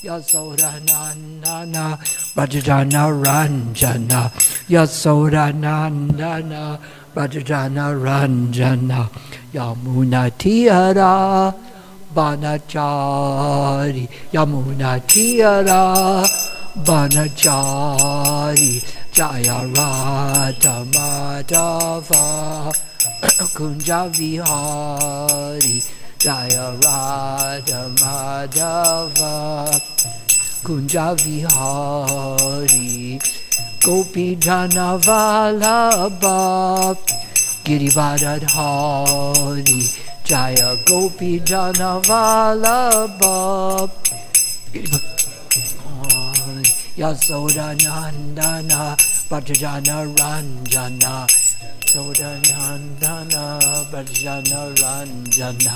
Yasodanandana Bhajana Ranjana Yasodanandana Bhajana Ranjana Yamuna Tiara Banachari Yamuna Tiara Banachari Jaya Radha Madhava Kunja Vihari Jaya Radha Madhava Kunja Vihari Gopi Jana Vallabha Girivardhari Jaya Gopi Jana Vallabha Yasodanandana Bhajana Ranjana Sodanandana Bhajana Ranjana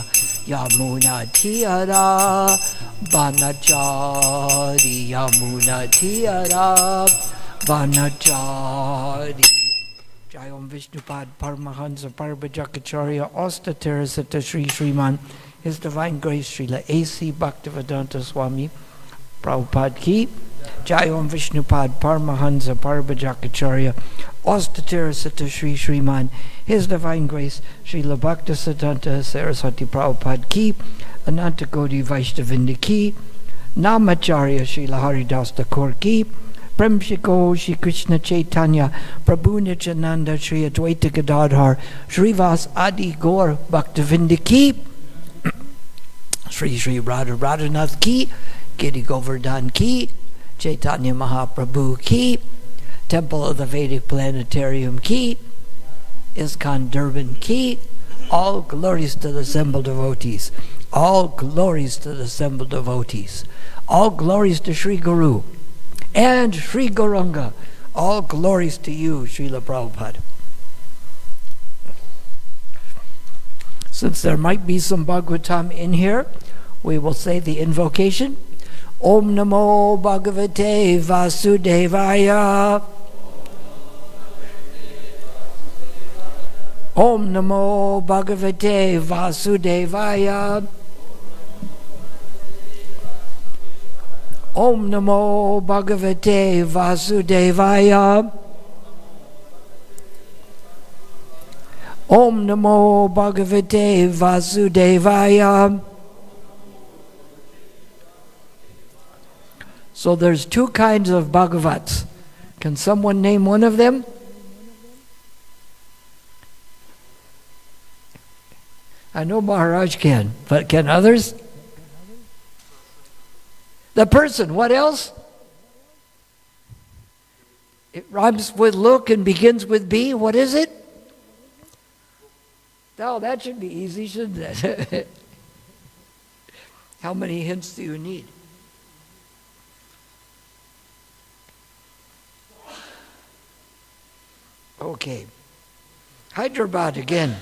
Yamuna Tiara Banachari Yamuna Tiara Banachari Jayam Vishnupad Paramahansa Parabhajakacharya Ostaterasata Sri Sriman His Divine Grace Srila A.C. Bhaktivedanta Swami Prabhupada Ki Jayam Vishnupad Paramahansa Parabhajakacharya Ostaterasata Sri Sriman His Divine Grace Srila Bhaktisiddhanta Saraswati Prabhupada Ki Ananta Gaudiya Vaishnavinda Ki Namacharya Srila Haridas Thakur Ki Prem Shiko Shri Krishna Chaitanya Prabhu Nityananda Shri Advaita Gadadhar Srivas Adi Gaur Bhaktivinda Ki Sri Sri Radha Radhanath Ki Giri Govardhan Ki Chaitanya Mahaprabhu Ki Temple of the Vedic Planetarium Ki ISKCON Durban Ki. All glories to the assembled devotees. All glories to the assembled devotees. All glories to Sri Guru and Sri Gauranga. All glories to you, Srila Prabhupada. Since there might be some Bhagavatam in here, we will say the invocation. Om Namo Bhagavate Vasudevaya. Om Namo Bhagavate Vasudevaya. Om Namo Bhagavate Vasudevaya. Om Namo Bhagavate Vasudevaya. So there's two kinds of Bhagavats. Can someone name one of them? I know Maharaj can, but can others? The person, what else? It rhymes with look and begins with B. What is it? Oh, that should be easy, shouldn't it? How many hints do you need? Okay. Hyderabad again.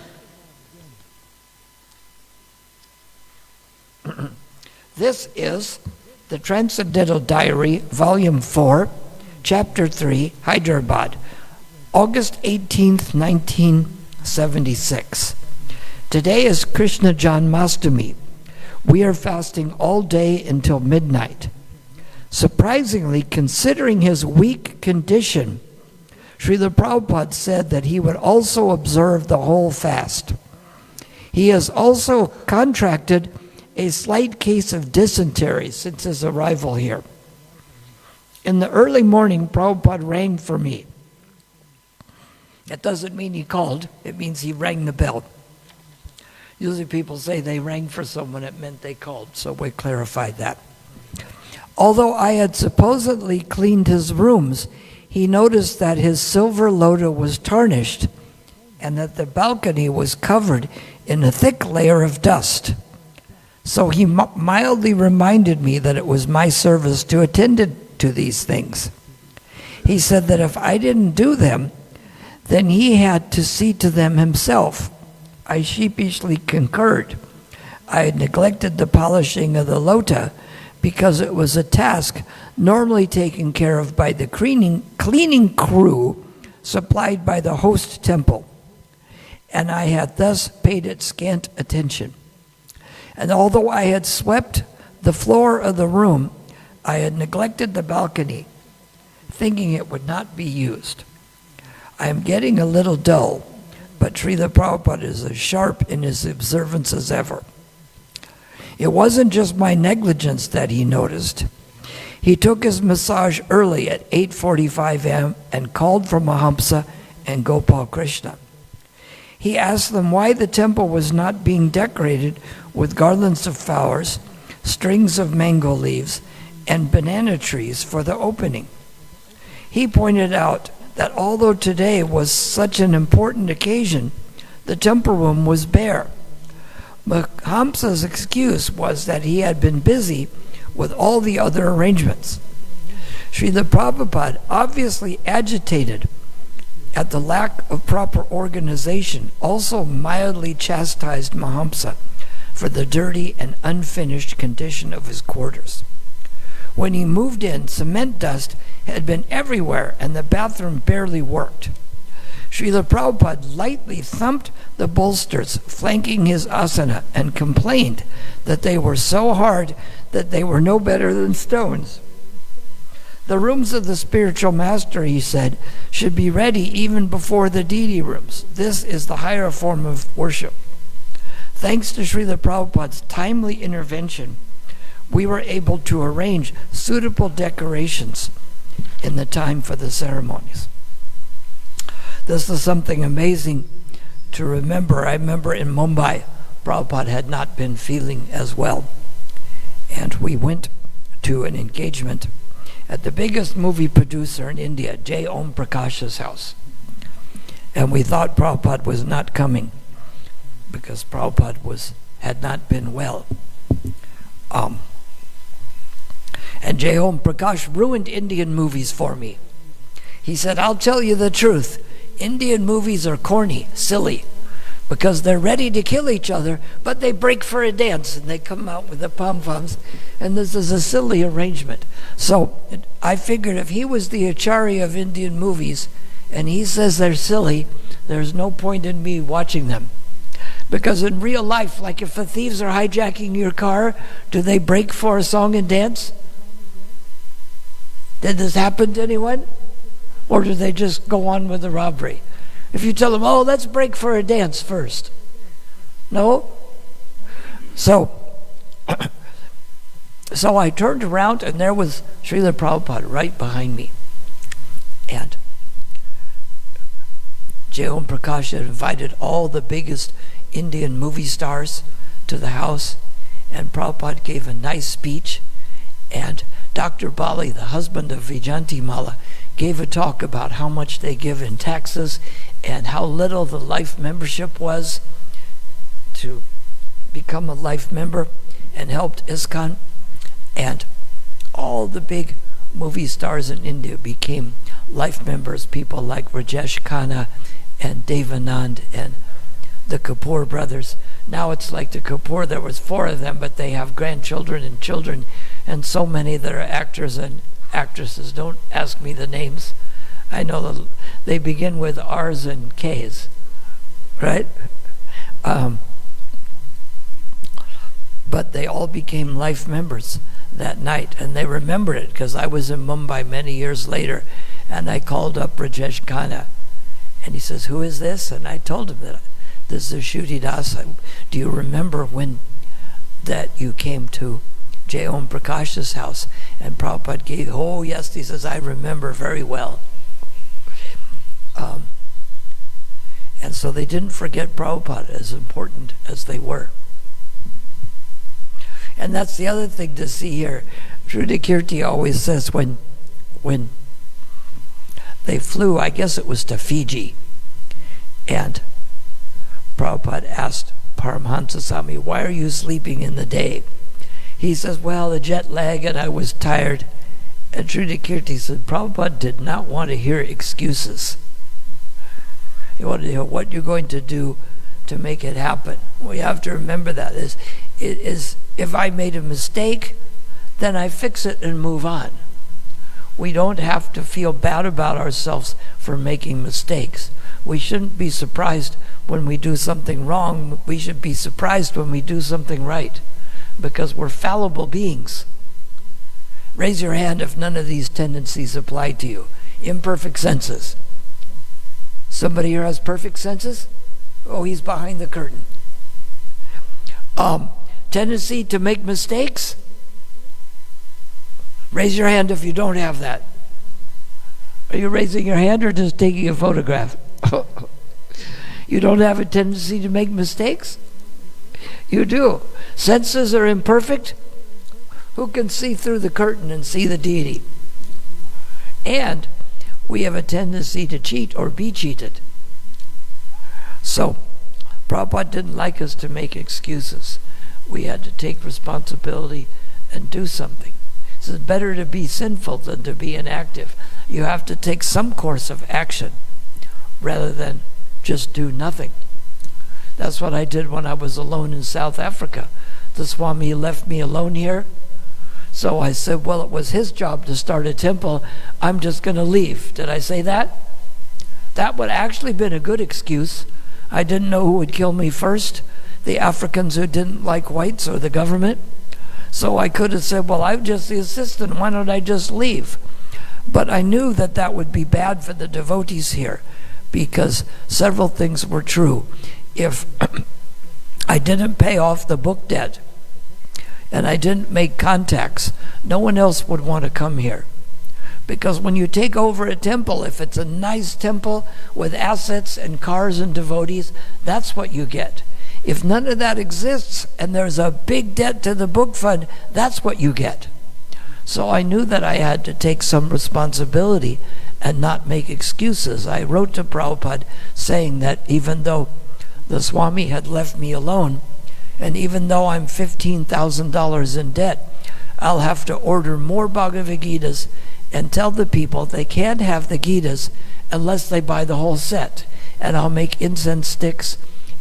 This is the Transcendental Diary, Volume 4, Chapter 3, Hyderabad, August 18th, 1976. Today is Krishna Janmashtami. We are fasting all day until midnight. Surprisingly, considering his weak condition, Srila Prabhupada said that he would also observe the whole fast. He has also contracted a slight case of dysentery since his arrival here. In the early morning, Prabhupada rang for me. That doesn't mean he called, it means he rang the bell. Usually people say they rang for someone, it meant they called, so we clarified that. Although I had supposedly cleaned his rooms, he noticed that his silver lotus was tarnished and that the balcony was covered in a thick layer of dust. So he mildly reminded me that it was my service to attend to these things. He said that if I didn't do them, then he had to see to them himself. I sheepishly concurred. I had neglected the polishing of the lota because it was a task normally taken care of by the cleaning crew supplied by the host temple, and I had thus paid it scant attention. And although I had swept the floor of the room, I had neglected the balcony, thinking it would not be used. I am getting a little dull, but Srila Prabhupada is as sharp in his observance as ever. It wasn't just my negligence that he noticed. He took his massage early at 8:45 a.m. and called for Mahamsa and Gopal Krishna. He asked them why the temple was not being decorated with garlands of flowers, strings of mango leaves, and banana trees for the opening. He pointed out that although today was such an important occasion, the temple room was bare. Mahamsa's excuse was that he had been busy with all the other arrangements. Srila Prabhupada, obviously agitated at the lack of proper organization, also mildly chastised Mahamsa for the dirty and unfinished condition of his quarters. When he moved in, cement dust had been everywhere and the bathroom barely worked. Srila Prabhupada lightly thumped the bolsters flanking his asana and complained that they were so hard that they were no better than stones. The rooms of the spiritual master, he said, should be ready even before the deity rooms. This is the higher form of worship. Thanks to Srila Prabhupada's timely intervention, we were able to arrange suitable decorations in the time for the ceremonies. This is something amazing to remember. I remember in Mumbai, Prabhupada had not been feeling as well. And we went to an engagement at the biggest movie producer in India, J. Om Prakash's house. And we thought Prabhupada was not coming because Prabhupada had not been well. And J. Om Prakash ruined Indian movies for me. He said, I'll tell you the truth. Indian movies are corny, silly, because they're ready to kill each other, but they break for a dance and they come out with the pom-poms, and this is a silly arrangement. So I figured if he was the acharya of Indian movies and he says they're silly, there's no point in me watching them. Because in real life, like if the thieves are hijacking your car, do they break for a song and dance? Did this happen to anyone? Or do they just go on with the robbery? If you tell them, oh, let's break for a dance first. No? So I turned around and there was Srila Prabhupada right behind me. And J. Om Prakash had invited all the biggest Indian movie stars to the house, and Prabhupada gave a nice speech, and Dr. Bali, the husband of Vijayanti Mala, gave a talk about how much they give in taxes and how little the life membership was to become a life member, and helped ISKCON. And all the big movie stars in India became life members, people like Rajesh Khanna and Devanand and the Kapoor brothers. Now it's like the Kapoor, there was 4 of them, but they have grandchildren and children, and so many that are actors and actresses. Don't ask me the names. I know they begin with R's and K's, right? But they all became life members that night, and they remember it because I was in Mumbai many years later, and I called up Rajesh Khanna, and he says, who is this? And I told him that this is Kshudi Das. Do you remember when that you came to J. Om Prakash's house? And Prabhupada gave, oh yes, he says, I remember very well. And so they didn't forget Prabhupada, as important as they were. And that's the other thing to see here. Shrudi Kirti always says when they flew, I guess it was to Fiji, and Prabhupada asked Paramahansa Swami, why are you sleeping in the day? He says, well, the jet lag and I was tired. And Shrudi Kirti said, Prabhupada did not want to hear excuses. He wanted to hear what you're going to do to make it happen. We have to remember that if I made a mistake, then I fix it and move on. We don't have to feel bad about ourselves for making mistakes. We shouldn't be surprised when we do something wrong. We should be surprised when we do something right, because we're fallible beings. Raise your hand if none of these tendencies apply to you. Imperfect senses. Somebody here has perfect senses? Oh, he's behind the curtain. Tendency to make mistakes? Raise your hand if you don't have that. Are you raising your hand or just taking a photograph? You don't have a tendency to make mistakes? You do. Senses are imperfect. Who can see through the curtain and see the deity? And we have a tendency to cheat or be cheated. So, Prabhupada didn't like us to make excuses. We had to take responsibility and do something. He says, better to be sinful than to be inactive. You have to take some course of action rather than just do nothing. That's what I did when I was alone in South Africa. The Swami left me alone here. So I said, well, it was his job to start a temple. I'm just going to leave. Did I say that? That would actually been a good excuse. I didn't know who would kill me first, the Africans who didn't like whites or the government. So I could have said, well, I'm just the assistant. Why don't I just leave? But I knew that that would be bad for the devotees here because several things were true. If I didn't pay off the book debt and I didn't make contacts, no one else would want to come here. Because when you take over a temple, if it's a nice temple with assets and cars and devotees, that's what you get. If none of that exists and there's a big debt to the book fund, that's what you get. So I knew that I had to take some responsibility and not make excuses. I wrote to Prabhupada saying that even though the Swami had left me alone, and even though I'm $15,000 in debt, I'll have to order more Bhagavad Gitas and tell the people they can't have the Gitas unless they buy the whole set. And I'll make incense sticks,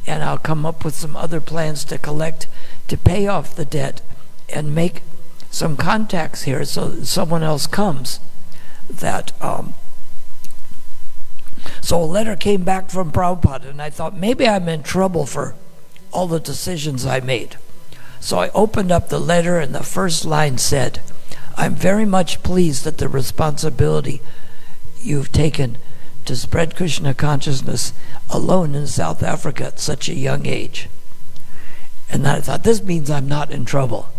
and I'll come up with some other plans to collect to pay off the debt and make some contacts here so that someone else comes. So a letter came back from Prabhupada, and I thought maybe I'm in trouble for all the decisions I made. So I opened up the letter, and the first line said, I'm very much pleased at the responsibility you've taken to spread Krishna consciousness alone in South Africa at such a young age. And I thought, this means I'm not in trouble.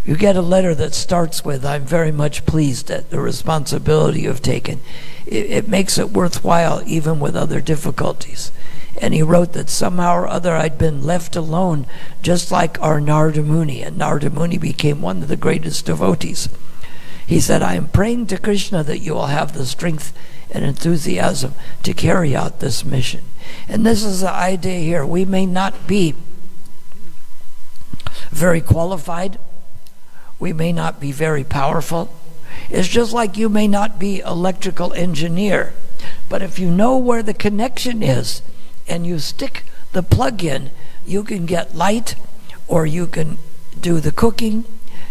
You get a letter that starts with, I'm very much pleased at the responsibility you've taken. It makes it worthwhile even with other difficulties. And he wrote that somehow or other I'd been left alone, just like our Narada Muni, and Narada Muni became one of the greatest devotees. He said, I am praying to Krishna that you will have the strength and enthusiasm to carry out this mission. And this is the idea here. We may not be very qualified. We may not be very powerful. It's just like you may not be electrical engineer. But if you know where the connection is, and you stick the plug in, you can get light, or you can do the cooking.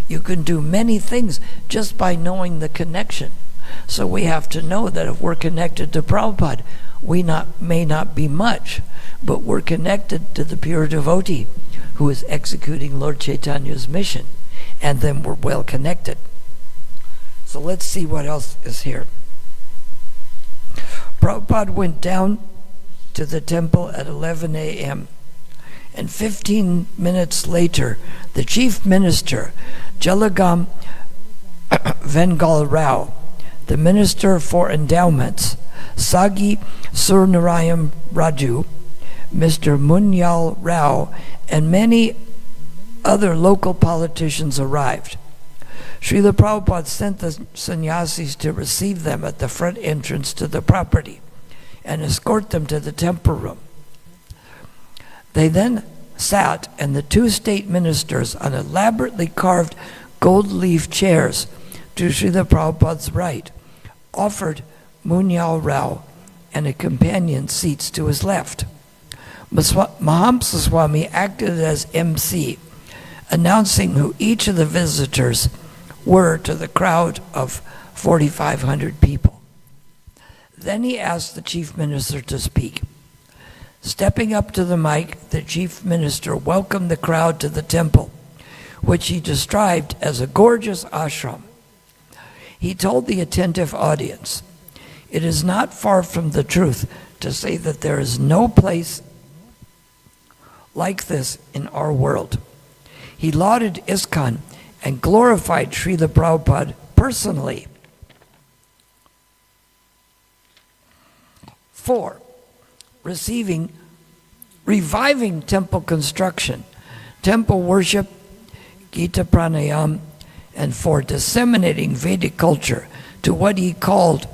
You can do many things just by knowing the connection. So we have to know that if we're connected to Prabhupada, we may not be much, but we're connected to the pure devotee who is executing Lord Chaitanya's mission, and then we're well connected. So let's see what else is here. Prabhupada went down to the temple at 11 a.m. And 15 minutes later, the chief minister, Jalagam Vengal Rao, the minister for endowments, Sagi Surnarayam Raju, Mr. Munyal Rao, and many other local politicians arrived. Srila Prabhupada sent the sannyasis to receive them at the front entrance to the property and escort them to the temple room. They then sat, and the two state ministers, on elaborately carved gold leaf chairs to Srila Prabhupada's right, offered Munyal Rao and a companion seats to his left. Mahamsa Swami acted as MC, announcing who each of the visitors were to the crowd of 4,500 people. Then he asked the chief minister to speak. Stepping up to the mic, the chief minister welcomed the crowd to the temple, which he described as a gorgeous ashram. He told the attentive audience, "It is not far from the truth to say that there is no place like this in our world." He lauded ISKCON and glorified Srila Prabhupada personally. 4. Reviving temple construction, temple worship, Gita Pranayam, and for disseminating Vedic culture to what he called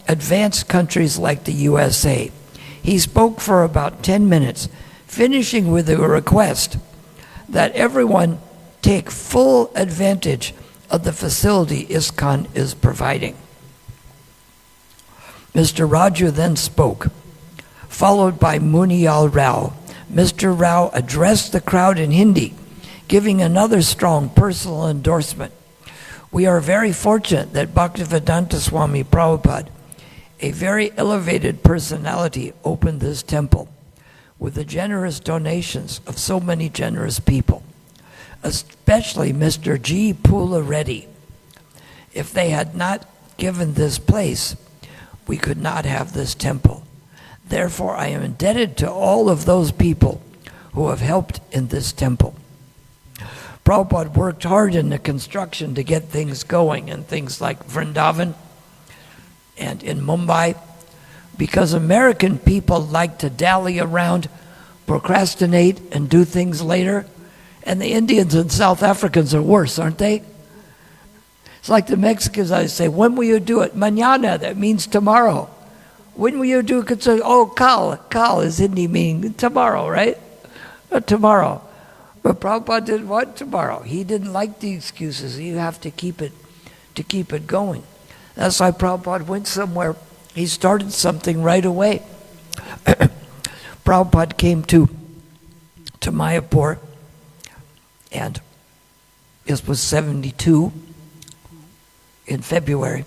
advanced countries like the USA. He spoke for about 10 minutes, finishing with a request that everyone take full advantage of the facility ISKCON is providing. Mr. Raju then spoke, followed by Muniyal Rao. Mr. Rao addressed the crowd in Hindi, giving another strong personal endorsement. "We are very fortunate that Bhaktivedanta Swami Prabhupada, a very elevated personality, opened this temple with the generous donations of so many generous people, especially Mr. G. Pula Reddy. If they had not given this place, we could not have this temple. Therefore, I am indebted to all of those people who have helped in this temple." Prabhupada worked hard in the construction to get things going in things like Vrindavan and in Mumbai, because American people like to dally around, procrastinate, and do things later. And the Indians and South Africans are worse, aren't they? It's like the Mexicans, I say, "When will you do it?" Mañana, that means tomorrow. When will you do it? Could say, "Oh, kal is Hindi meaning tomorrow," right? Tomorrow. But Prabhupada didn't want tomorrow. He didn't like the excuses. You have to keep it going. That's why Prabhupada went somewhere. He started something right away. Prabhupada came to Mayapur, and this was 72 in February.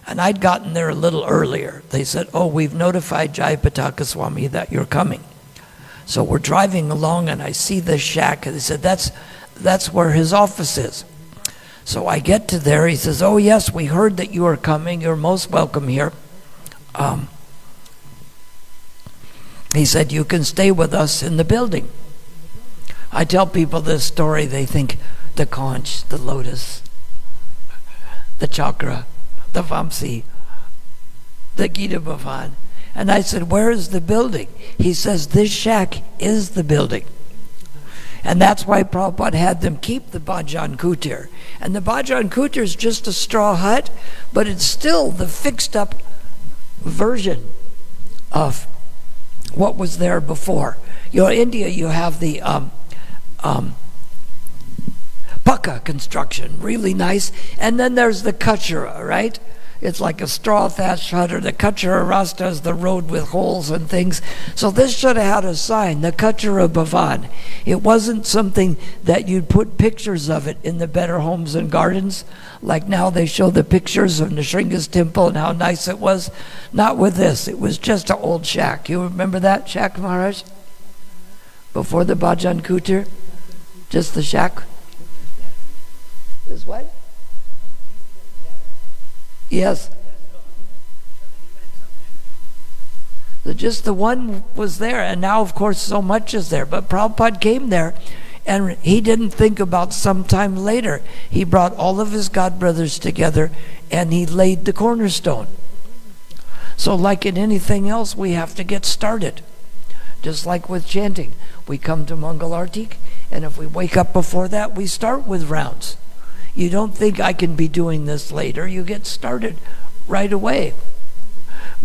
And I'd gotten there a little earlier. They said, "Oh, we've notified Jayapataka Swami that you're coming." So we're driving along, and I see this shack, and they said, that's where his office is. So I get to there. He says, "Oh, yes, we heard that you are coming. You're most welcome here." He said, "You can stay with us in the building." I tell people this story, they think the conch, the lotus, the chakra, the Vamsi, the Gita Bhavan. And I said, "Where is the building?" He says, "This shack is the building." And that's why Prabhupada had them keep the Bhajan Kutir. And the Bhajan Kutir is just a straw hut, but it's still the fixed up version of what was there before. You know, in India, you have the pucca construction, really nice. And then there's the kachara, right? It's like a straw thatched hut, or the kachara rasta is the road with holes and things. So this should have had a sign, the Kachara Bhavan. It wasn't something that you'd put pictures of it in the Better Homes and Gardens. Like now they show the pictures of Nrsinga's temple and how nice it was. Not with this. It was just an old shack. You remember that shack, Maharaj? Before the Bhajan Kutir? Just the shack? Is what? Yes. Just the one was there, and now, of course, so much is there. But Prabhupada came there, and he didn't think about some time later. He brought all of his godbrothers together, and he laid the cornerstone. So like in anything else, we have to get started. Just like with chanting. We come to Mangal Artik, and if we wake up before that, we start with rounds. You don't think I can be doing this later. You get started right away.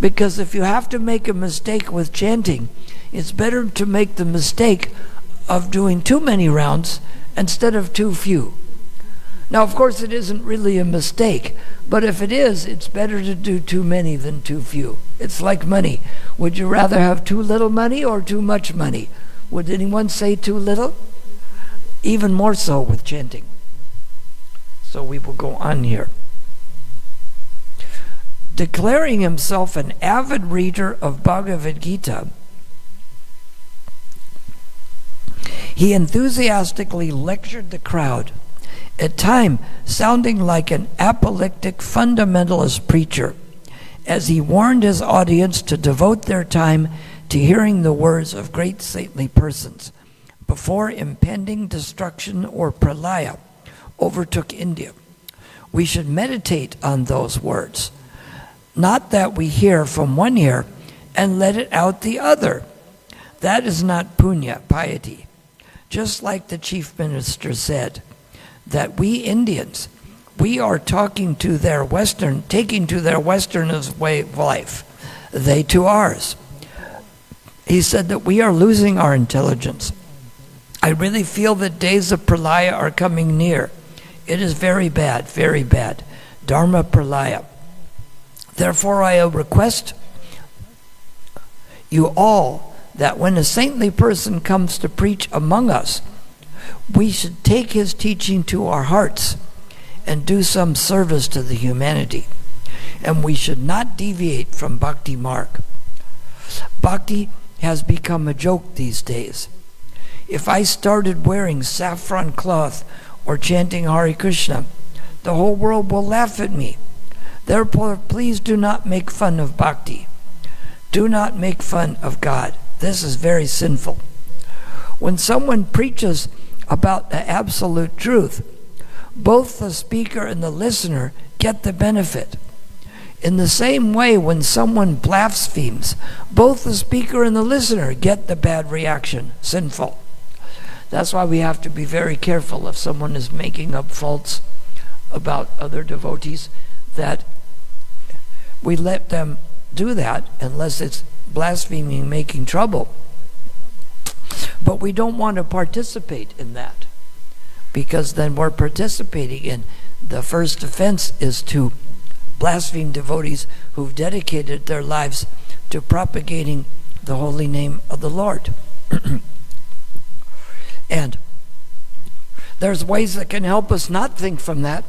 Because if you have to make a mistake with chanting, it's better to make the mistake of doing too many rounds instead of too few. Now, of course, it isn't really a mistake, but if it is, it's better to do too many than too few. It's like money. Would you rather have too little money or too much money? Would anyone say too little? Even more so with chanting. So we will go on here. Declaring himself an avid reader of Bhagavad Gita, he enthusiastically lectured the crowd at times sounding like an apoplectic fundamentalist preacher, as he warned his audience to devote their time to hearing the words of great saintly persons before impending destruction or pralaya overtook India. We should meditate on those words, not that we hear from one ear and let it out the other. That is not punya, piety. Just like the chief minister said, that we Indians, we are taking to their Westerners' way of life, they to ours. He said that we are losing our intelligence. I really feel that days of pralaya are coming near. It is very bad, very bad. Dharma pralaya. Therefore, I request you all that when a saintly person comes to preach among us, we should take his teaching to our hearts and do some service to the humanity. And we should not deviate from bhakti marg. Bhakti has become a joke these days. If I started wearing saffron cloth or chanting Hare Krishna, the whole world will laugh at me. Therefore, please do not make fun of bhakti. Do not make fun of God. This is very sinful. When someone preaches about the absolute truth, both the speaker and the listener get the benefit. In the same way, when someone blasphemes, both the speaker and the listener get the bad reaction, sinful. That's why we have to be very careful if someone is making up faults about other devotees, that we let them do that unless it's blaspheming, making trouble. But we don't want to participate in that, because then we're participating in the first offense is to blaspheme devotees who've dedicated their lives to propagating the holy name of the Lord. And there's ways that can help us not think from that.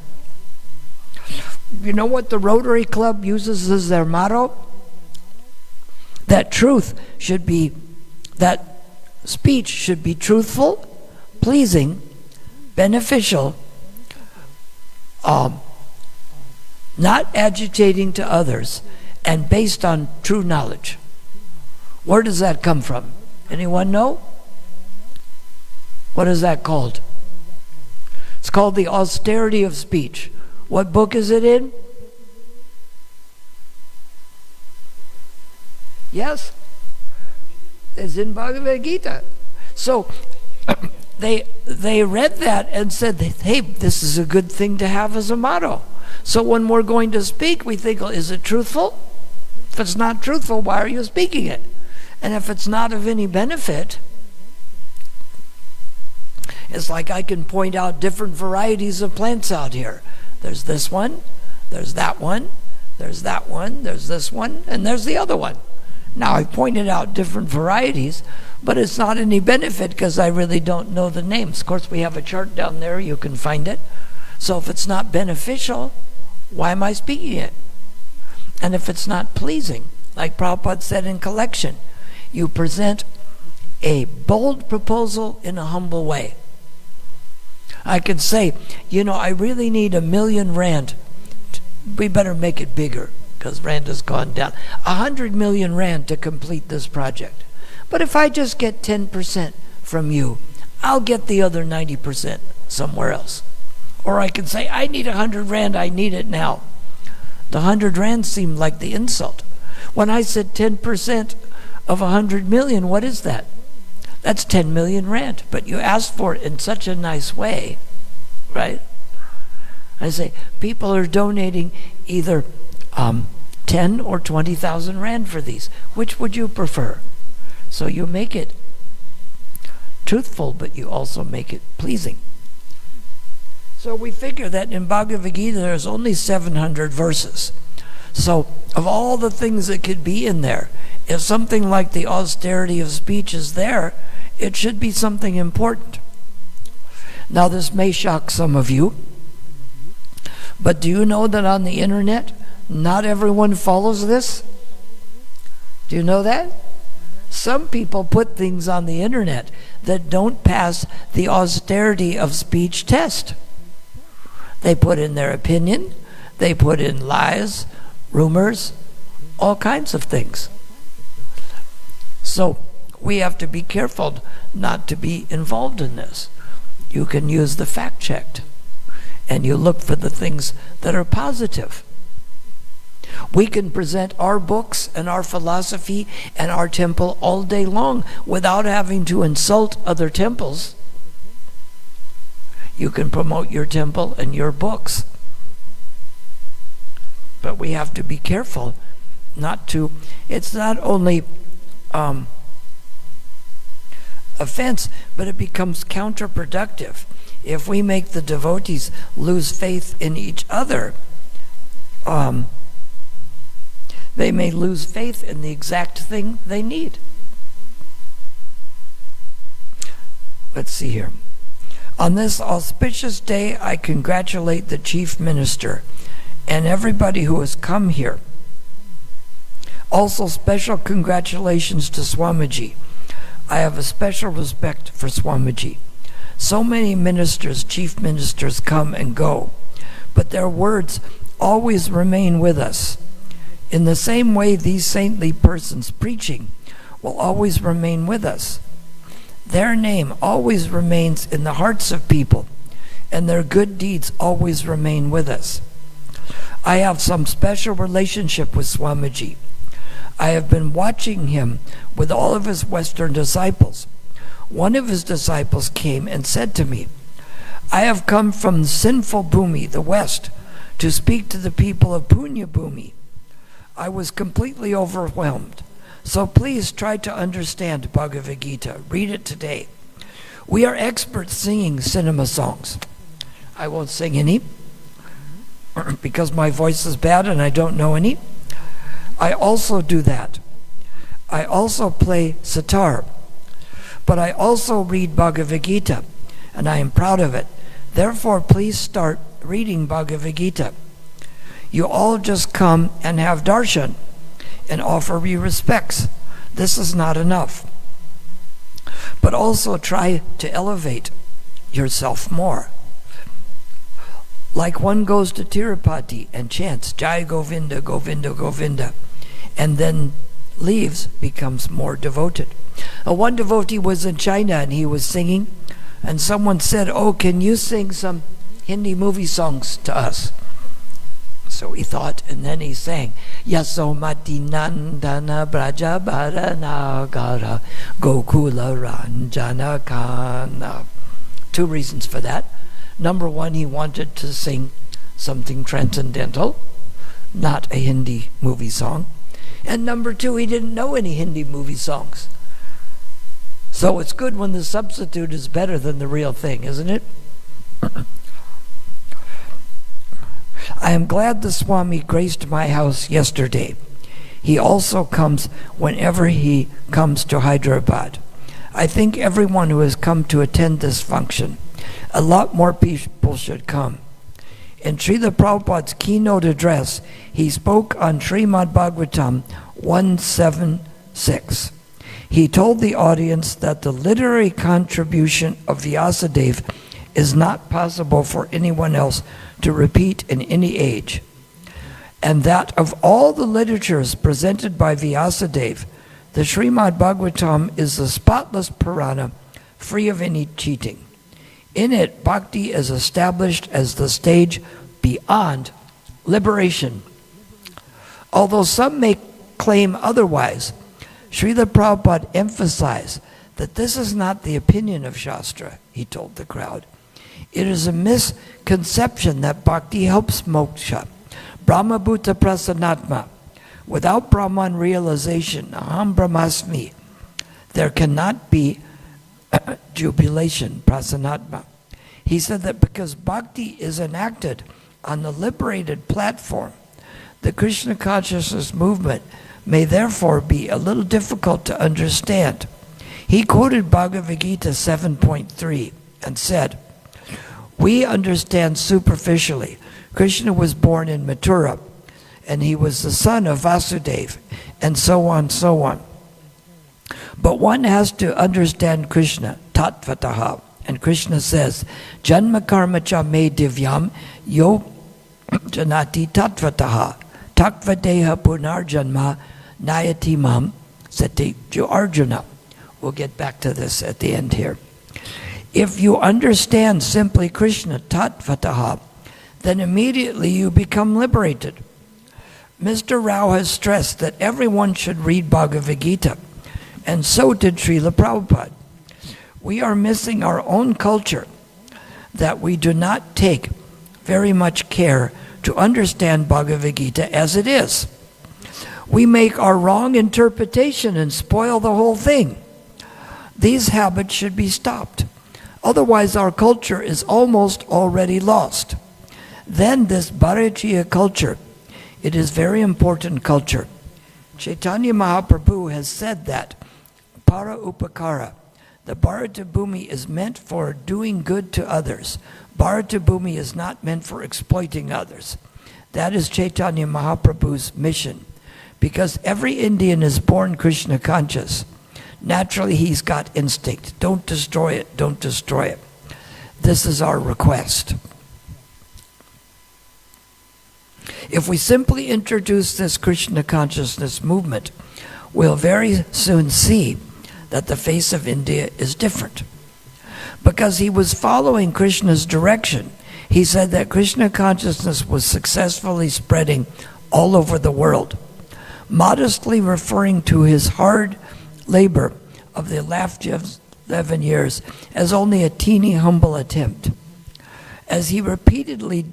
You know what the Rotary Club uses as their motto? That speech should be truthful, pleasing, beneficial, not agitating to others, and based on true knowledge. Where does that come from? Anyone know? What is that called? It's called the austerity of speech. What book is it in? Yes, it's in Bhagavad Gita. So they read that and said, hey, this is a good thing to have as a motto. So when we're going to speak, we think, well, is it truthful? If it's not truthful, why are you speaking it? And if it's not of any benefit, it's like I can point out different varieties of plants out here. There's this one, there's that one, there's that one, there's this one, and there's the other one. Now, I pointed out different varieties, but it's not any benefit because I really don't know the names. Of course, we have a chart down there. You can find it. So if it's not beneficial, why am I speaking it? And if it's not pleasing, like Prabhupada said in Collection, you present a bold proposal in a humble way. I could say, I really need 1 million rand. We better make it bigger, because rand has gone down. 100 million rand to complete this project. But if I just get 10% from you, I'll get the other 90% somewhere else. Or I can say, I need 100 rand, I need it now. The 100 rand seemed like the insult. When I said 10% of 100 million, what is that? That's 10 million rand. But you asked for it in such a nice way, right? I say, people are donating either 10 or 20,000 rand for these. Which would you prefer? So you make it truthful, but you also make it pleasing. So we figure that in Bhagavad Gita there's only 700 verses. So of all the things that could be in there, if something like the austerity of speech is there, it should be something important. Now this may shock some of you, but do you know that on the internet, not everyone follows this? Do you know that? Some people put things on the internet that don't pass the austerity of speech test. They put in their opinion. They put in lies, rumors, all kinds of things. So we have to be careful not to be involved in this. You can use the fact checked, and you look for the things that are positive. We can present our books and our philosophy and our temple all day long without having to insult other temples. You can promote your temple and your books. But we have to be careful not to. It's not only offense, but it becomes counterproductive. If we make the devotees lose faith in each other, they may lose faith in the exact thing they need. Let's see here. On this auspicious day, I congratulate the Chief Minister and everybody who has come here. Also, special congratulations to Swamiji. I have a special respect for Swamiji. So many ministers, chief ministers, come and go, but their words always remain with us. In the same way, these saintly persons preaching will always remain with us. Their name always remains in the hearts of people, and their good deeds always remain with us. I have some special relationship with Swamiji. I have been watching him with all of his Western disciples. One of his disciples came and said to me, I have come from sinful Bhumi, the West, to speak to the people of Punya Bhumi. I was completely overwhelmed. So please try to understand Bhagavad Gita. Read it today. We are experts singing cinema songs. I won't sing any because my voice is bad and I don't know any. I also do that. I also play sitar. But I also read Bhagavad Gita, and I am proud of it. Therefore, please start reading Bhagavad Gita. You all just come and have darshan and offer me respects. This is not enough. But also try to elevate yourself more. Like one goes to Tirupati and chants Jai Govinda, Govinda, Govinda, and then leaves, becomes more devoted. One devotee was in China and he was singing, and someone said, oh, can you sing some Hindi movie songs to us? So he thought, and then he sang, Yasomati Nandana Braja Bharanagara Gokula Ranjana Kana. 2 reasons for that. Number 1, he wanted to sing something transcendental, not a Hindi movie song. And number 2, he didn't know any Hindi movie songs. So it's good when the substitute is better than the real thing, isn't it? I am glad the Swami graced my house yesterday. He also comes whenever he comes to Hyderabad. I think everyone who has come to attend this function, a lot more people should come. In Srila Prabhupada's keynote address, he spoke on Srimad Bhagavatam 176. He told the audience that the literary contribution of Vyasadeva is not possible for anyone else to repeat in any age, and that of all the literatures presented by Vyasadeva, the Srimad Bhagavatam is the spotless Purana, free of any cheating. In it, bhakti is established as the stage beyond liberation. Although some may claim otherwise, Srila Prabhupada emphasized that this is not the opinion of Shastra, he told the crowd. It is a misconception that bhakti helps moksha. Brahma Bhuta Prasanatma. Without Brahman realization, Aham Brahmasmi, there cannot be jubilation, prasanatma. He said that because bhakti is enacted on the liberated platform, the Krishna consciousness movement may therefore be a little difficult to understand. He quoted Bhagavad Gita 7.3 and said, we understand superficially. Krishna was born in Mathura, and he was the son of Vasudeva, and so on, so on. But one has to understand Krishna, tattvataha. And Krishna says, Janma karma cha me divyam Yo janati tatvataha takvadeha punarjanma nayatimam sati Arjuna. We'll get back to this at the end here. If you understand simply Krishna tatvataha, then immediately you become liberated. Mr. Rao has stressed that everyone should read Bhagavad Gita, and so did Srila Prabhupada. We are missing our own culture that we do not take very much care to understand Bhagavad Gita as it is. We make our wrong interpretation and spoil the whole thing. These habits should be stopped. Otherwise, our culture is almost already lost. Then this Bharatiya culture, it is very important culture. Chaitanya Mahaprabhu has said that para upakara, the Bharata Bhumi is meant for doing good to others. Bharata Bhumi is not meant for exploiting others. That is Chaitanya Mahaprabhu's mission. Because every Indian is born Krishna conscious. Naturally, he's got instinct. Don't destroy it, don't destroy it. This is our request. If we simply introduce this Krishna consciousness movement, we'll very soon see that the face of India is different. Because he was following Krishna's direction, he said that Krishna consciousness was successfully spreading all over the world, modestly referring to his hard labor of the last 11 years as only a teeny humble attempt. As he repeatedly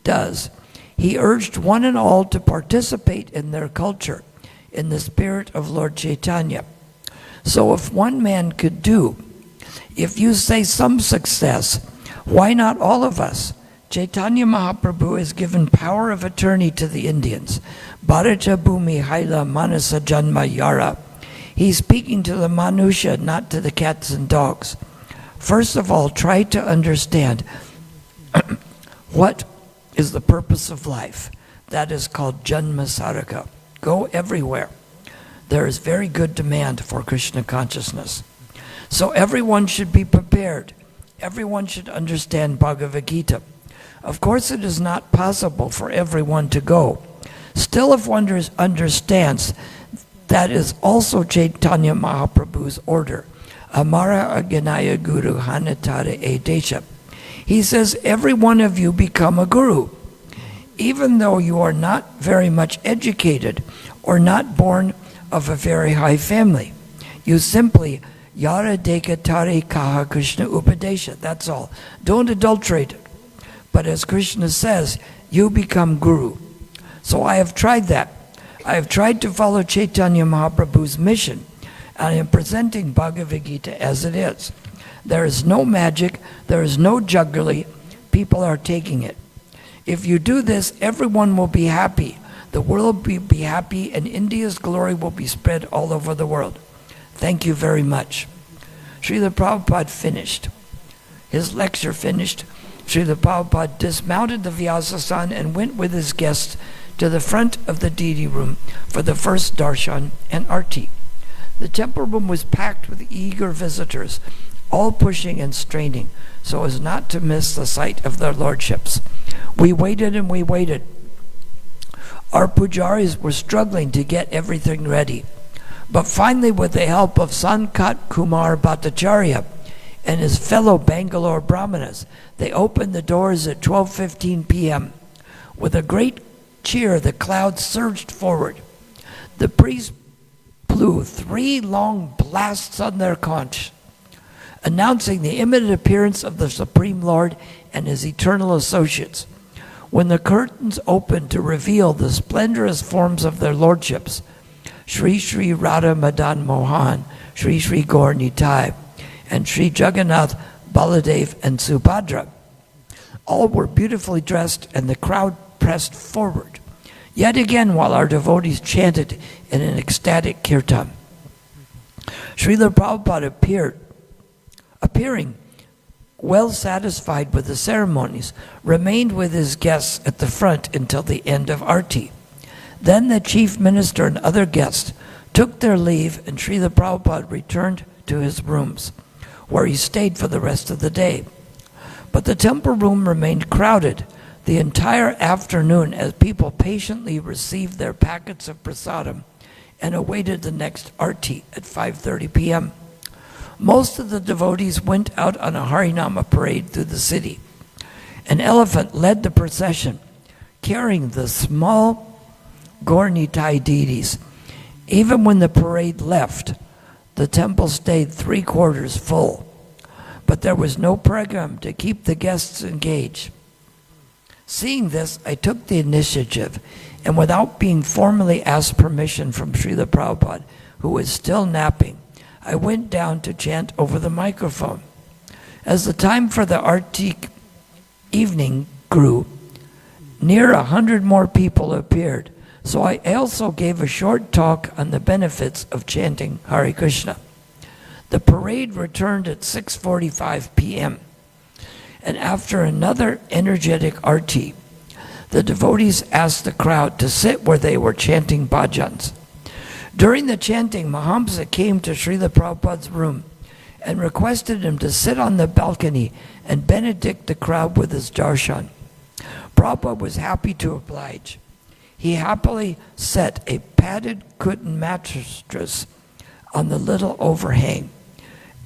does, he urged one and all to participate in their culture in the spirit of Lord Chaitanya. So if one man could do, if you say some success, why not all of us? Chaitanya Mahaprabhu has given power of attorney to the Indians. Bharata Bhumi Haila Manasa Janma Yara. He's speaking to the Manusha, not to the cats and dogs. First of all, try to understand what is the purpose of life. That is called Janma Saraka. Go everywhere. There is very good demand for Krishna consciousness. So everyone should be prepared. Everyone should understand Bhagavad Gita. Of course, it is not possible for everyone to go. Still, if one understands, that is also Chaitanya Mahaprabhu's order. Amara Aganaya Guru Hanatara Edesha. He says, every one of you become a guru. Even though you are not very much educated or not born of a very high family. You simply, Yara Dekatari Kaha Krishna Upadesha. That's all. Don't adulterate it. But as Krishna says, you become guru. So I have tried that. I have tried to follow Chaitanya Mahaprabhu's mission, and I am presenting Bhagavad Gita as it is. There is no magic, there is no jugglery, people are taking it. If you do this, everyone will be happy. The world will be happy, and India's glory will be spread all over the world. Thank you very much. Srila Prabhupada finished. His lecture finished. Srila Prabhupada dismounted the Vyasasan and went with his guests to the front of the deity room for the first darshan and arti. The temple room was packed with eager visitors, all pushing and straining so as not to miss the sight of their lordships. We waited and we waited. Our pujaris were struggling to get everything ready. But finally, with the help of Sankat Kumar Bhattacharya and his fellow Bangalore Brahmanas, they opened the doors at 12:15 p.m. With a great cheer, the clouds surged forward. The priests blew 3 long blasts on their conch, announcing the imminent appearance of the Supreme Lord and his eternal associates. When the curtains opened to reveal the splendorous forms of their lordships, Sri Sri Radha Madan Mohan, Sri Sri Gaur Nitai, and Sri Jagannath, Baladev, and Subhadra, all were beautifully dressed, and the crowd pressed forward, yet again while our devotees chanted in an ecstatic kirtan. Srila Prabhupada appearing well satisfied with the ceremonies, remained with his guests at the front until the end of Arti. Then the chief minister and other guests took their leave, and Srila Prabhupada returned to his rooms, where he stayed for the rest of the day. But the temple room remained crowded. the entire afternoon as people patiently received their packets of prasadam and awaited the next arti at 5:30 p.m. Most of the devotees went out on a Harinama parade through the city. An elephant led the procession, carrying the small Gaur-Nitai deities. Even when the parade left, the temple stayed 3/4 full, but there was no program to keep the guests engaged. Seeing this, I took the initiative, and without being formally asked permission from Srila Prabhupada, who was still napping, I went down to chant over the microphone. As the time for the Arti evening grew, near 100 more people appeared, so I also gave a short talk on the benefits of chanting Hare Krishna. The parade returned at 6:45 p.m., and after another energetic arti, the devotees asked the crowd to sit where they were chanting bhajans. During the chanting, Mahamsa came to Srila Prabhupada's room and requested him to sit on the balcony and benedict the crowd with his darshan. Prabhupada was happy to oblige. He happily set a padded cotton mattress on the little overhang,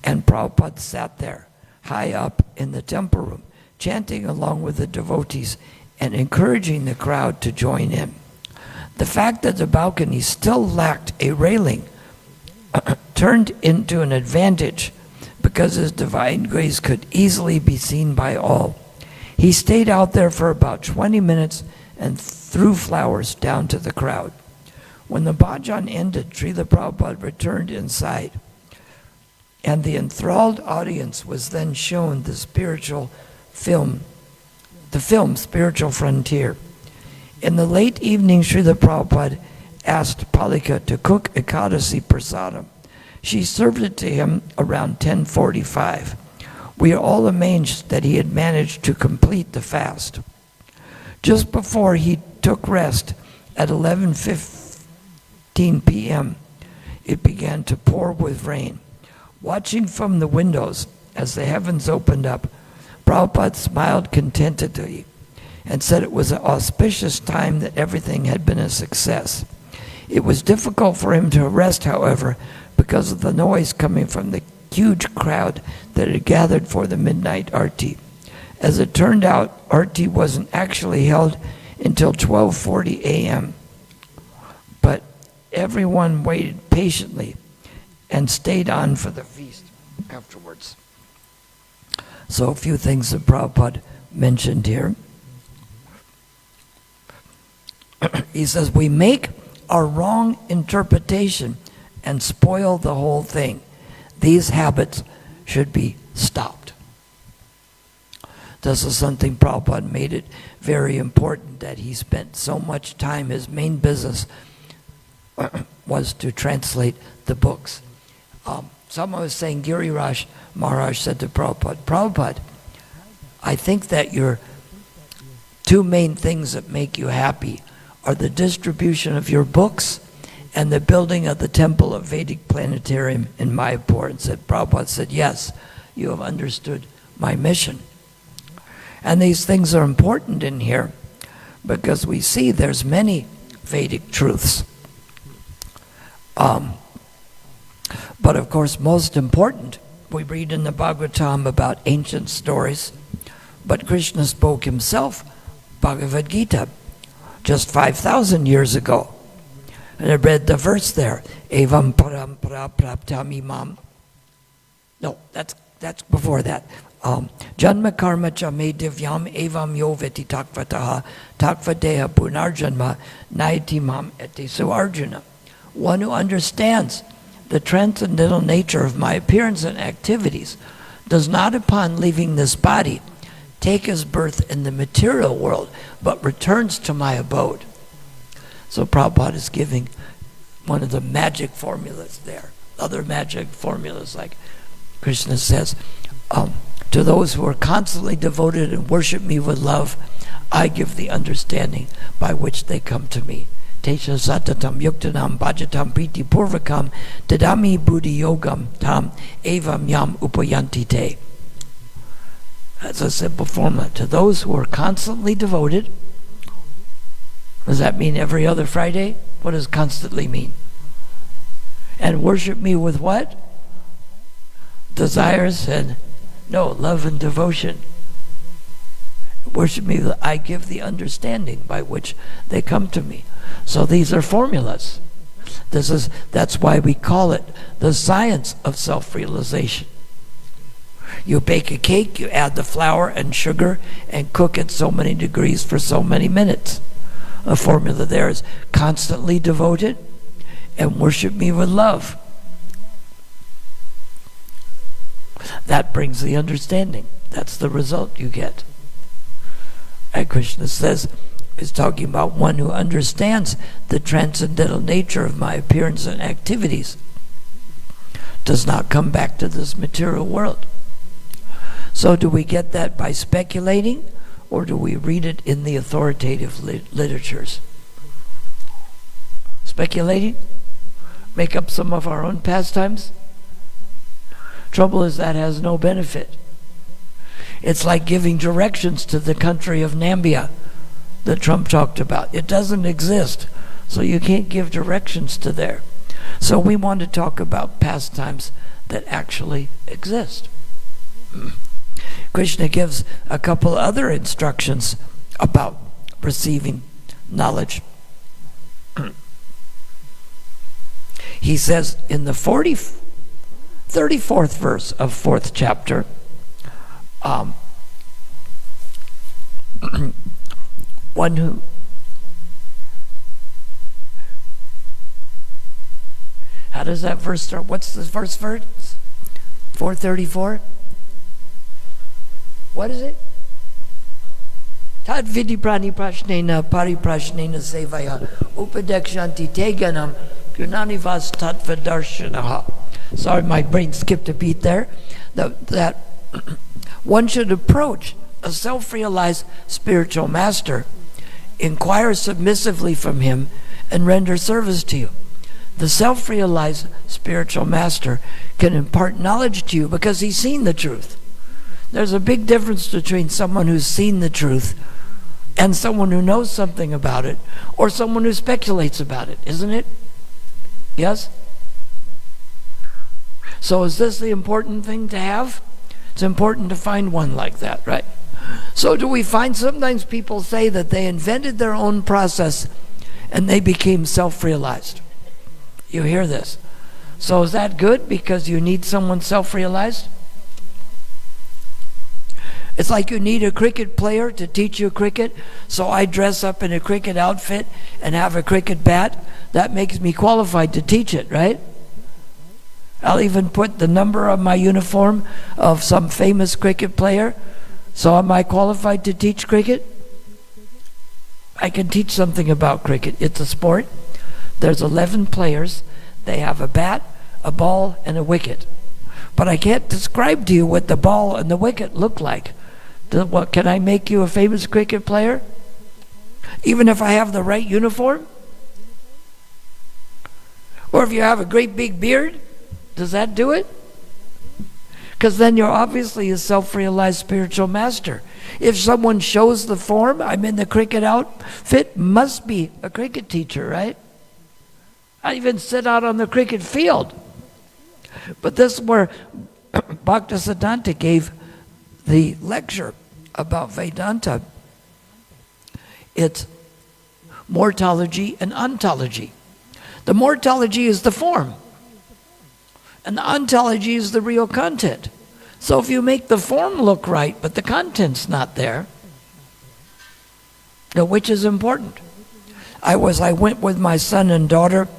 and Prabhupada sat there, high up in the temple room, chanting along with the devotees and encouraging the crowd to join in. The fact that the balcony still lacked a railing turned into an advantage because his divine grace could easily be seen by all. He stayed out there for about 20 minutes and threw flowers down to the crowd. When the bhajan ended, Srila Prabhupada returned inside, and the enthralled audience was then shown the film Spiritual Frontier. In the late evening, Srila Prabhupada asked Palika to cook Ekadasi prasadam. She served it to him around 10:45. We are all amazed that he had managed to complete the fast. Just before he took rest at 11:15 p.m., it began to pour with rain. Watching from the windows as the heavens opened up, Prabhupada smiled contentedly and said it was an auspicious time, that everything had been a success. It was difficult for him to rest, however, because of the noise coming from the huge crowd that had gathered for the midnight arti. As it turned out, arti wasn't actually held until 12:40 a.m., but everyone waited patiently and stayed on for the feast afterwards. So a few things that Prabhupada mentioned here. He says, we make a wrong interpretation and spoil the whole thing. These habits should be stopped. This is something Prabhupada made it very important, that he spent so much time, his main business was to translate the books. Someone was saying, Giriraj Maharaj said to Prabhupada, Prabhupada, I think that your two main things that make you happy are the distribution of your books and the building of the temple of Vedic Planetarium in Mayapur. And Prabhupada said, yes, you have understood my mission. And these things are important in here because we see there's many Vedic truths. But of course, most important, we read in the Bhagavatam about ancient stories, but Krishna spoke himself Bhagavad Gita just 5,000 years ago. And I read the verse there, Evam parampara praptami mam. No, that's before that. Janma karma cha me divyam evam yo veti takvataha takvadeha punarjanma naiti mam eti. So Arjuna, one who understands the transcendental nature of my appearance and activities, does not upon leaving this body take his birth in the material world, but returns to my abode. So Prabhupada is giving one of the magic formulas there. Other magic formulas, like Krishna says, to those who are constantly devoted and worship me with love, I give the understanding by which they come to me. Tesha satatam yuktanam bhajatam priti purvakam tadami buddhi yogam tam evam yam upayanti te. That's a simple formula. To those who are constantly devoted, does that mean every other Friday? What does constantly mean? And worship me with what? Desires and, no, love and devotion. Worship me, I give the understanding by which they come to me. So these are formulas. That's why we call it the science of self-realization. You bake a cake, you add the flour and sugar and cook at so many degrees for so many minutes. A formula there is constantly devoted and worship me with love. That brings the understanding. That's the result you get. And Krishna says, is talking about one who understands the transcendental nature of my appearance and activities, does not come back to this material world. So do we get that by speculating, or do we read it in the authoritative literatures? Speculating? Make up some of our own pastimes? Trouble is that has no benefit. It's like giving directions to the country of Namibia that Trump talked about. It doesn't exist, so you can't give directions to there. So we want to talk about pastimes that actually exist. Krishna gives a couple other instructions about receiving knowledge. He says in the 34th verse of 4th chapter, one who how does that verse start? What's the first verse? 434? What is it? Tad vidi prani prashnena pari prashnena sevaya upadekshanti teganam gunanivas tatvadarshanaha. Sorry, my brain skipped a beat there. That one should approach a self-realized spiritual master, inquire submissively from him, and render service to you. The self-realized spiritual master can impart knowledge to you because he's seen the truth. There's a big difference between someone who's seen the truth and someone who knows something about it, or someone who speculates about it, isn't it? Yes? So is this the important thing to have? It's important to find one like that, right? So do we find sometimes people say that they invented their own process and they became self-realized? You hear this. So is that good because you need someone self-realized? It's like you need a cricket player to teach you cricket, so I dress up in a cricket outfit and have a cricket bat. That makes me qualified to teach it, right? I'll even put the number on my uniform of some famous cricket player. So am I qualified to teach cricket? I can teach something about cricket. It's a sport. There's 11 players. They have a bat, a ball, and a wicket. But I can't describe to you what the ball and the wicket look like. What, can I make you a famous cricket player? Even if I have the right uniform? Or if you have a great big beard? Does that do it? Because then you're obviously a self-realized spiritual master. If someone shows the form, I'm in the cricket outfit, must be a cricket teacher, right? I even sit out on the cricket field. But this is where Bhaktisiddhanta gave the lecture about Vedanta. It's mortology and ontology. The mortology is the form, and the ontology is the real content. So if you make the form look right, but the content's not there, now which is important? I went with my son and daughter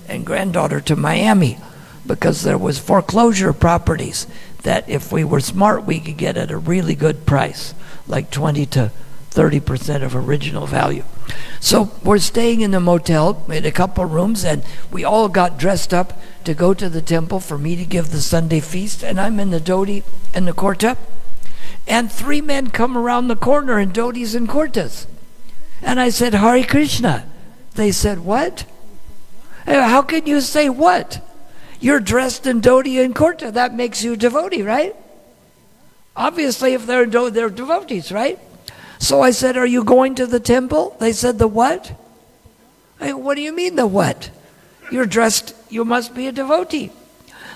and granddaughter to Miami because there was foreclosure properties that if we were smart, we could get at a really good price, like 20 to 30% of original value. So we're staying in the motel, we had a couple rooms, and we all got dressed up to go to the temple for me to give the Sunday feast, and I'm in the dhoti and the kurta, and 3 men come around the corner in dhotis and kurtas. And I said, Hare Krishna. They said, what? How can you say what? You're dressed in dhoti and kurta. That makes you a devotee, right? Obviously, if they're devotees, right? So I said, are you going to the temple? They said, the what? What do you mean, the what? You're dressed, you must be a devotee.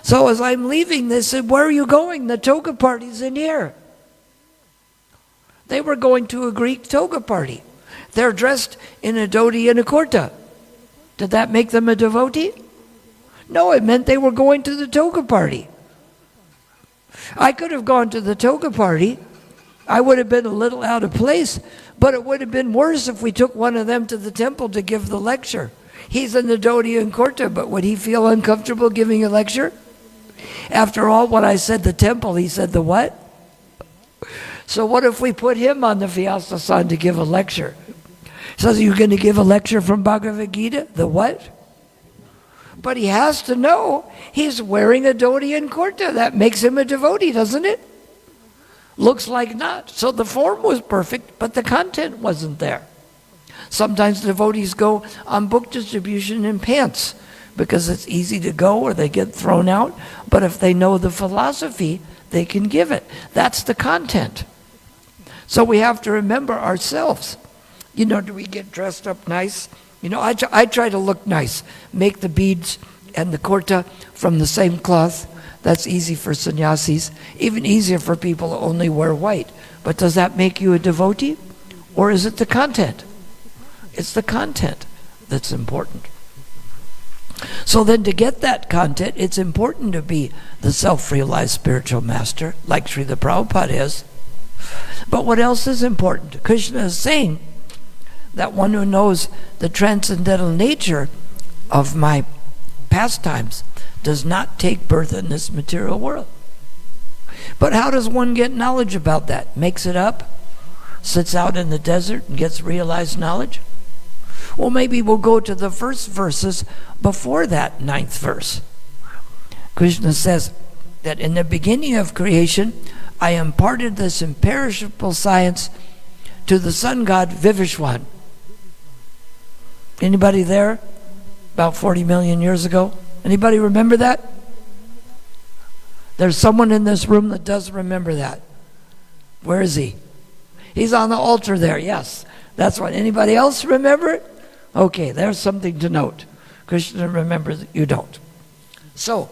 So as I'm leaving, they said, where are you going? The toga party's in here. They were going to a Greek toga party. They're dressed in a dhoti and a kurta. Did that make them a devotee? No, it meant they were going to the toga party. I could have gone to the toga party. I would have been a little out of place, but it would have been worse if we took one of them to the temple to give the lecture. He's in the dhoti and kurta, but would he feel uncomfortable giving a lecture? After all, when I said the temple, he said the what? So what if we put him on the Vyasa-san to give a lecture? He says, are you going to give a lecture from Bhagavad Gita? The what? But he has to know he's wearing a dhoti and kurta. That makes him a devotee, doesn't it? Looks like not. So the form was perfect, but the content wasn't there. Sometimes devotees go on book distribution in pants because it's easy to go or they get thrown out. But if they know the philosophy, they can give it. That's the content. So we have to remember ourselves. You know, do we get dressed up nice? You know, I try to look nice. Make the beads and the kurta from the same cloth. That's easy for sannyasis. Even easier for people who only wear white. But does that make you a devotee? Or is it the content? It's the content that's important. So then to get that content, it's important to be the self-realized spiritual master, like Srila Prabhupada is. But what else is important? Krishna is saying that one who knows the transcendental nature of my pastimes does not take birth in this material world. But how does one get knowledge about that? Makes it up? Sits out in the desert and gets realized knowledge? Well, maybe we'll go to the first verses before that 9th verse. Krishna says that in the beginning of creation, I imparted this imperishable science to the sun god Vivishwan. Anybody there? About 40 million years ago? Anybody remember that? There's someone in this room that does remember that. Where is he? He's on the altar there, yes. That's right. Anybody else remember it? Okay, there's something to note. Krishna remembers, you don't. So,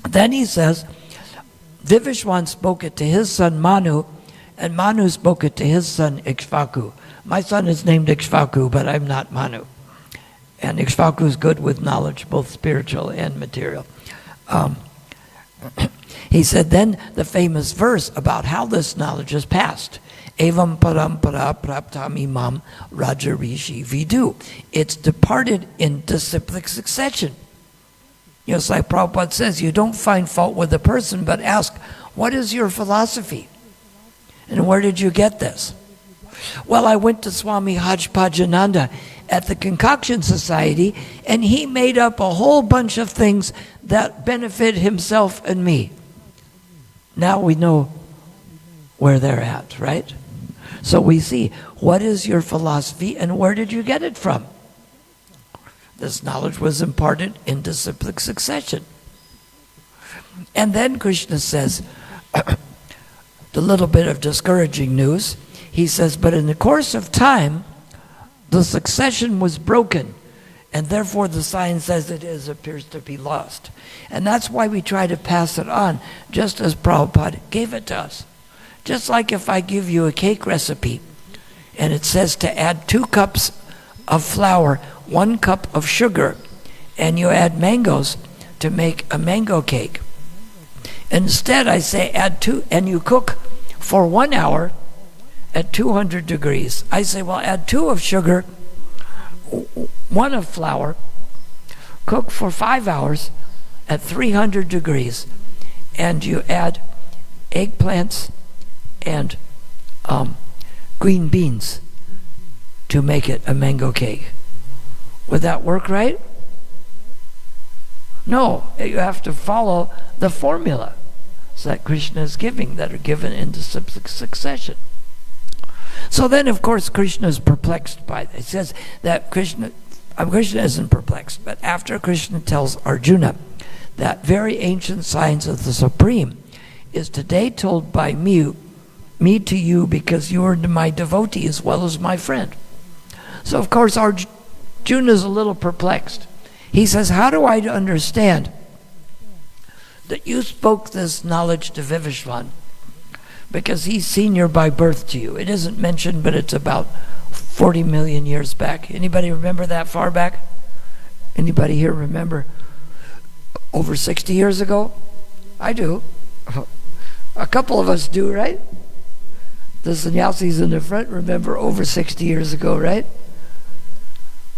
then he says, Vivishwan spoke it to his son Manu, and Manu spoke it to his son Ikshvaku. My son is named Ikshvaku, but I'm not Manu. And Ikshvaku is good with knowledge, both spiritual and material. He said then the famous verse about how this knowledge is passed. Evam parampara praptam imam raja rishi vidu. It's departed in disciplic succession. Just like Prabhupada says, you don't find fault with a person, but ask, what is your philosophy? And where did you get this? Well, I went to Swami Hajpajananda at the Concoction Society, and he made up a whole bunch of things that benefit himself and me. Now we know where they're at, right? So we see, what is your philosophy and where did you get it from? This knowledge was imparted in disciplic succession. And then Krishna says, the little bit of discouraging news, he says, but in the course of time, the succession was broken, and therefore the science as it is appears to be lost. And that's why we try to pass it on, just as Prabhupada gave it to us. Just like if I give you a cake recipe, and it says to add 2 cups of flour, 1 cup of sugar, and you add mangoes to make a mango cake. Instead, I say add 2, and you cook for 1 hour at 200 degrees. I say, well, add 2 of sugar, 1 of flour, cook for 5 hours at 300 degrees, and you add eggplants and green beans to make it a mango cake. Would that work right? No, you have to follow the formula that Krishna is giving, that are given in succession. So then, of course, Krishna is perplexed by this. It says that Krishna isn't perplexed, but after Krishna tells Arjuna that very ancient science of the Supreme is today told by me to you because you are my devotee as well as my friend. So of course Arjuna is a little perplexed. He says, how do I understand that you spoke this knowledge to Vivishvan? Because he's senior by birth to you. It isn't mentioned, but it's about 40 million years back. Anybody remember that far back? Anybody here remember over 60 years ago? I do. A couple of us do, right? The sannyasis in the front remember over 60 years ago, right?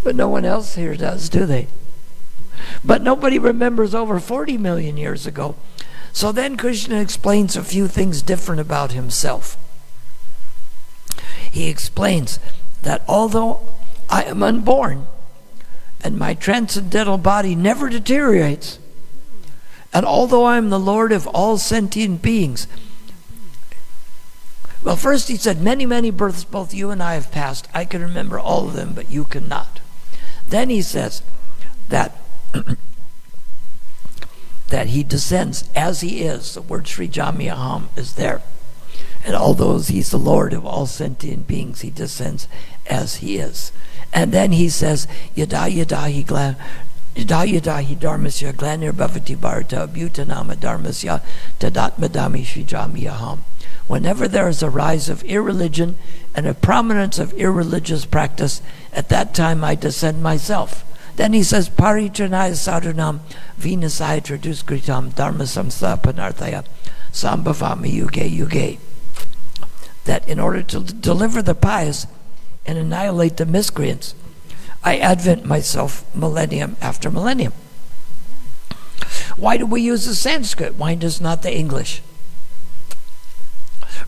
But no one else here does, do they? But nobody remembers over 40 million years ago. So then Krishna explains a few things different about himself. He explains that although I am unborn and my transcendental body never deteriorates, and although I am the Lord of all sentient beings, well, first he said, many, many births both you and I have passed. I can remember all of them, but you cannot. Then he says that that he descends as he is. The word Sri Jamiyaham is there. And although he's the Lord of all sentient beings, he descends as he is. And then he says, Yada yada hi dharmasya glanir bhavati bharata abhutanama dharmasya tadatmadami Sri Jamiyaham. Whenever there is a rise of irreligion and a prominence of irreligious practice, at that time I descend myself. Then he says, Parijanaya sadhunam vinasaya traduskritam dharma samsthapanarthaya sambhavami yuge yuge. That in order to deliver the pious and annihilate the miscreants, I advent myself millennium after millennium. Why do we use the Sanskrit? Why does not the English?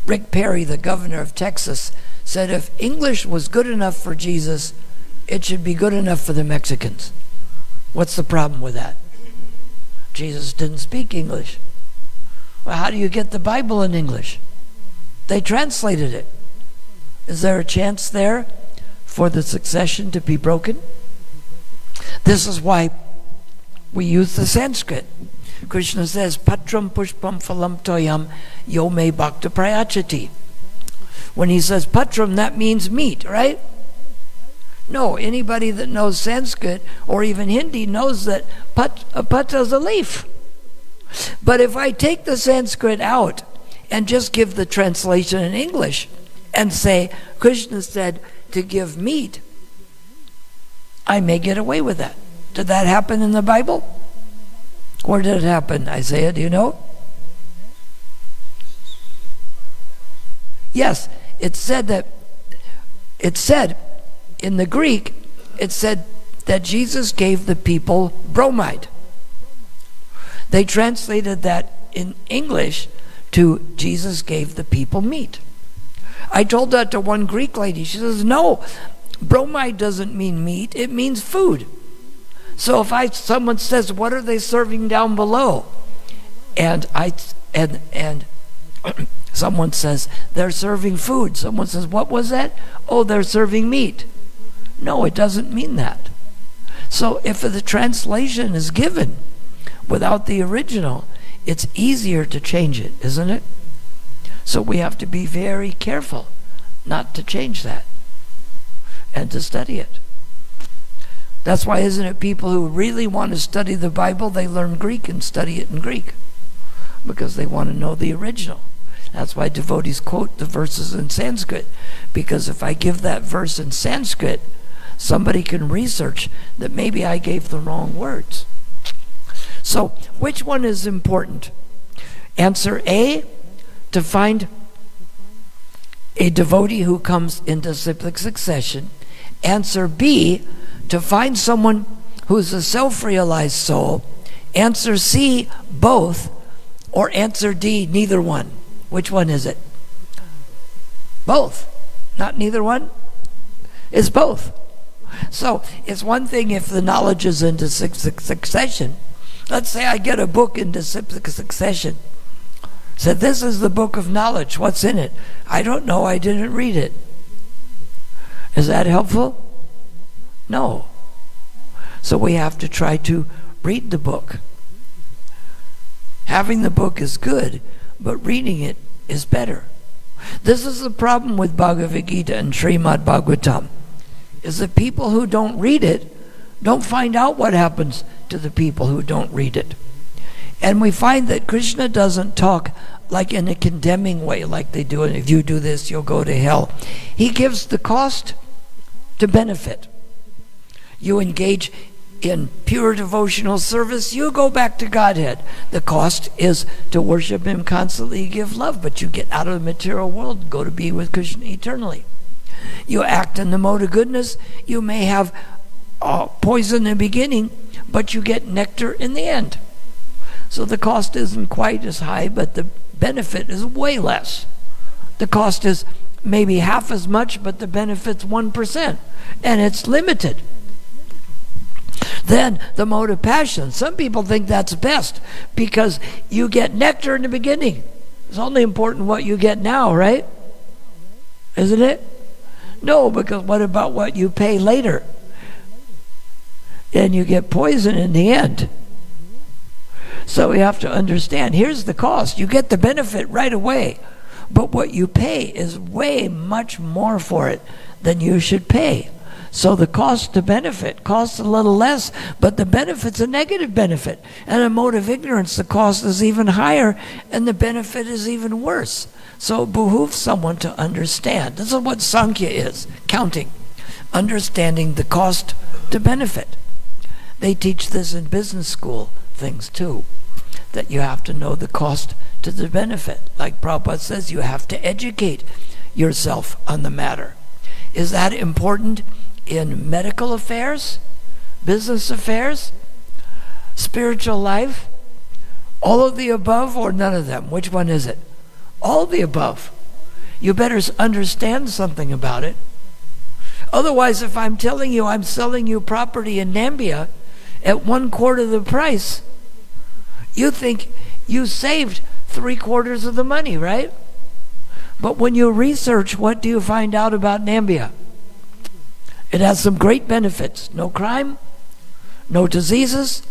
Rick Perry, the governor of Texas, said if English was good enough for Jesus, it should be good enough for the Mexicans. What's the problem with that? Jesus didn't speak English. Well, how do you get the Bible in English? They translated it. Is there a chance there for the succession to be broken? This is why we use the Sanskrit. Krishna says, Patram pushpam phalam toyam yo me bhakta prayachati. When he says patram, that means meat, right? No, anybody that knows Sanskrit or even Hindi knows that pata is a leaf. But if I take the Sanskrit out and just give the translation in English and say, Krishna said to give meat, I may get away with that. Did that happen in the Bible? Where did it happen, Isaiah? Do you know? Yes, it said in the Greek, it said that Jesus gave the people bromide. They translated that in English to Jesus gave the people meat. I told that to one Greek lady. She says, no, bromide doesn't mean meat, it means food. So if someone says, what are they serving down below? And someone says, they're serving food. Someone says, what was that? Oh, they're serving meat. No, it doesn't mean that. So if the translation is given without the original, it's easier to change it, isn't it? So we have to be very careful not to change that and to study it. That's why, isn't it, people who really want to study the Bible, they learn Greek and study it in Greek because they want to know the original. That's why devotees quote the verses in Sanskrit, because if I give that verse in Sanskrit, somebody can research that maybe I gave the wrong words. So, which one is important? Answer A, to find a devotee who comes into cyclic succession. Answer B, to find someone who's a self-realized soul. Answer C, both. Or answer D, neither one. Which one is it? Both. Not neither one. It's both. So it's one thing if the knowledge is into succession. Let's say I get a book into succession. Said, this is the book of knowledge. What's in it? I don't know. I didn't read it. Is that helpful? No. So we have to try to read the book. Having the book is good, but reading it is better. This is the problem with Bhagavad Gita and Srimad Bhagavatam, is that people who don't read it don't find out what happens to the people who don't read it. And we find that Krishna doesn't talk like in a condemning way, like they do, if you do this, you'll go to hell. He gives the cost to benefit. You engage in pure devotional service, you go back to Godhead. The cost is to worship Him constantly, give love, but you get out of the material world and go to be with Krishna eternally. You act in the mode of goodness, you may have poison in the beginning, but you get nectar in the end. So the cost isn't quite as high, but the benefit is way less. The cost is maybe half as much, but the benefit's 1%, and it's limited. Then the mode of passion. Some people think that's best because you get nectar in the beginning. It's only important what you get now, right? Isn't it? No, because what about what you pay later? And you get poison in the end. So we have to understand, here's the cost. You get the benefit right away, but what you pay is way much more for it than you should pay. So the cost to benefit costs a little less, but the benefit's a negative benefit. And in mode of ignorance, the cost is even higher, and the benefit is even worse. So it behooves someone to understand. This is what Sankhya is, counting, understanding the cost to benefit. They teach this in business school things too, that you have to know the cost to the benefit. Like Prabhupada says, you have to educate yourself on the matter. Is that important in medical affairs, business affairs, spiritual life? All of the above or none of them? Which one is it? All of the above. You better understand something about it. Otherwise, if I'm telling you I'm selling you property in Nambia at 1/4 the price, you think you saved 3/4 of the money, right? But when you research, what do you find out about Nambia? It has some great benefits. No crime, no diseases.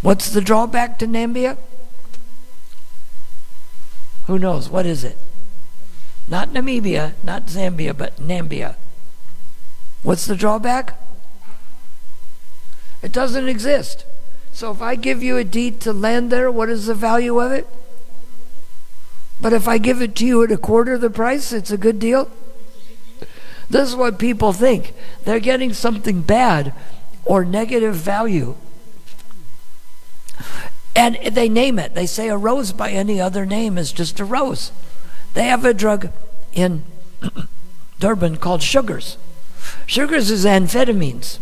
What's the drawback to Nambia? Who knows? What is it? Not Namibia, not Zambia, but Nambia. What's the drawback? It doesn't exist. So if I give you a deed to land there, what is the value of it? But if I give it to you at 1/4 the price, it's a good deal? This is what people think. They're getting something bad or negative value. And they name it. They say a rose by any other name is just a rose. They have a drug in Durban called sugars. Sugars is amphetamines.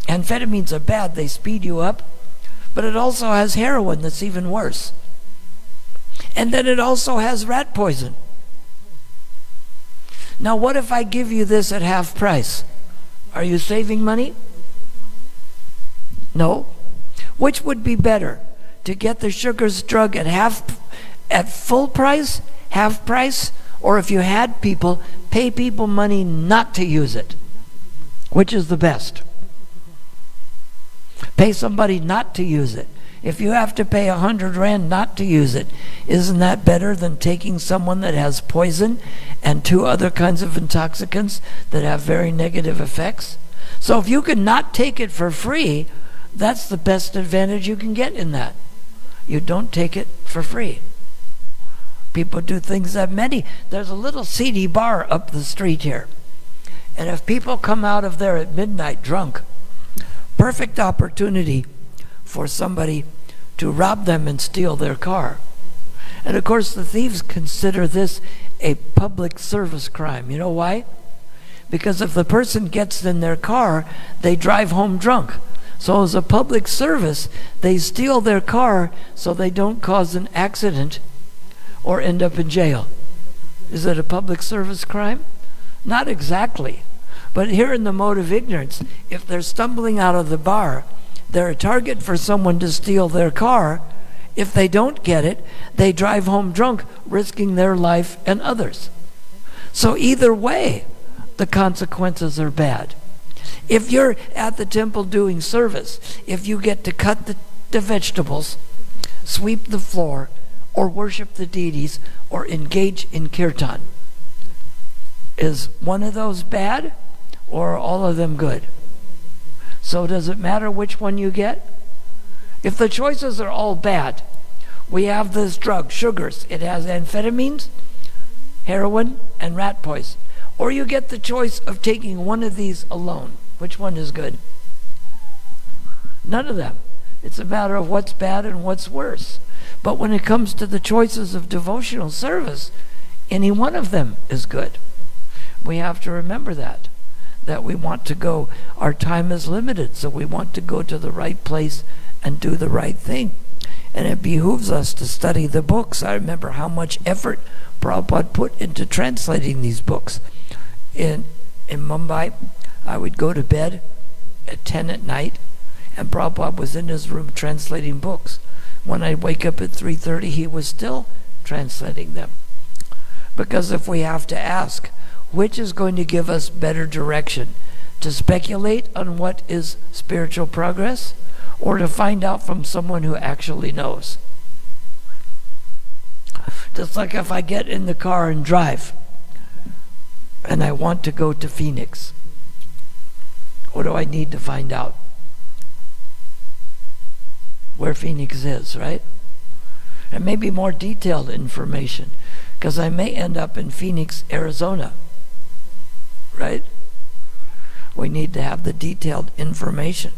Amphetamines are bad. They speed you up. But it also has heroin that's even worse. And then it also has rat poison. Now, what if I give you this at half price? Are you saving money? No. Which would be better? To get the sugars drug at full price, half price, or if you had people, pay people money not to use it? Which is the best? Pay somebody not to use it. If you have to pay 100 Rand not to use it, isn't that better than taking someone that has poison and 2 other kinds of intoxicants that have very negative effects? So if you can not take it for free, that's the best advantage you can get in that. You don't take it for free. People do things that many. There's a little seedy bar up the street here. And if people come out of there at midnight drunk, perfect opportunity for somebody to rob them and steal their car. And of course the thieves consider this a public service crime. You know why? Because if the person gets in their car, they drive home drunk. So as a public service, they steal their car so they don't cause an accident or end up in jail. Is it a public service crime? Not exactly. But here in the mode of ignorance, if they're stumbling out of the bar, they're a target for someone to steal their car. If they don't get it, they drive home drunk, risking their life and others. So either way, the consequences are bad. If you're at the temple doing service, if you get to cut the vegetables, sweep the floor, or worship the deities or engage in kirtan. Is one of those bad or are all of them good? So does it matter which one you get? If the choices are all bad, we have this drug, sugars. It has amphetamines, heroin, and rat poison. Or you get the choice of taking one of these alone. Which one is good? None of them. It's a matter of what's bad and what's worse. But when it comes to the choices of devotional service, any one of them is good. We have to remember that we want to go, our time is limited, so we want to go to the right place and do the right thing. And it behooves us to study the books. I remember how much effort Prabhupada put into translating these books. In Mumbai, I would go to bed at 10 at night, and Prabhupada was in his room translating books. When I'd wake up at 3:30, he was still translating them. Because if we have to ask, which is going to give us better direction? To speculate on what is spiritual progress, or to find out from someone who actually knows? Just like if I get in the car and drive, and I want to go to Phoenix, what do I need to find out? Where Phoenix is, right? And maybe more detailed information, because I may end up in Phoenix, Arizona, right? We need to have the detailed information.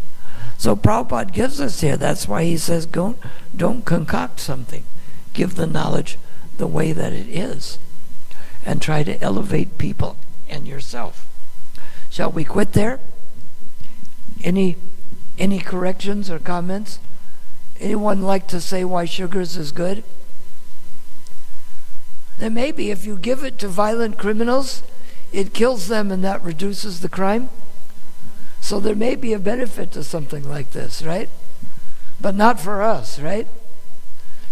So Prabhupada gives us here, that's why he says don't concoct something. Give the knowledge the way that it is, and try to elevate people and yourself. Shall we quit there? Any corrections or comments? Anyone like to say why sugars is good? Then maybe if you give it to violent criminals, it kills them and that reduces the crime. So there may be a benefit to something like this, right? But not for us, right?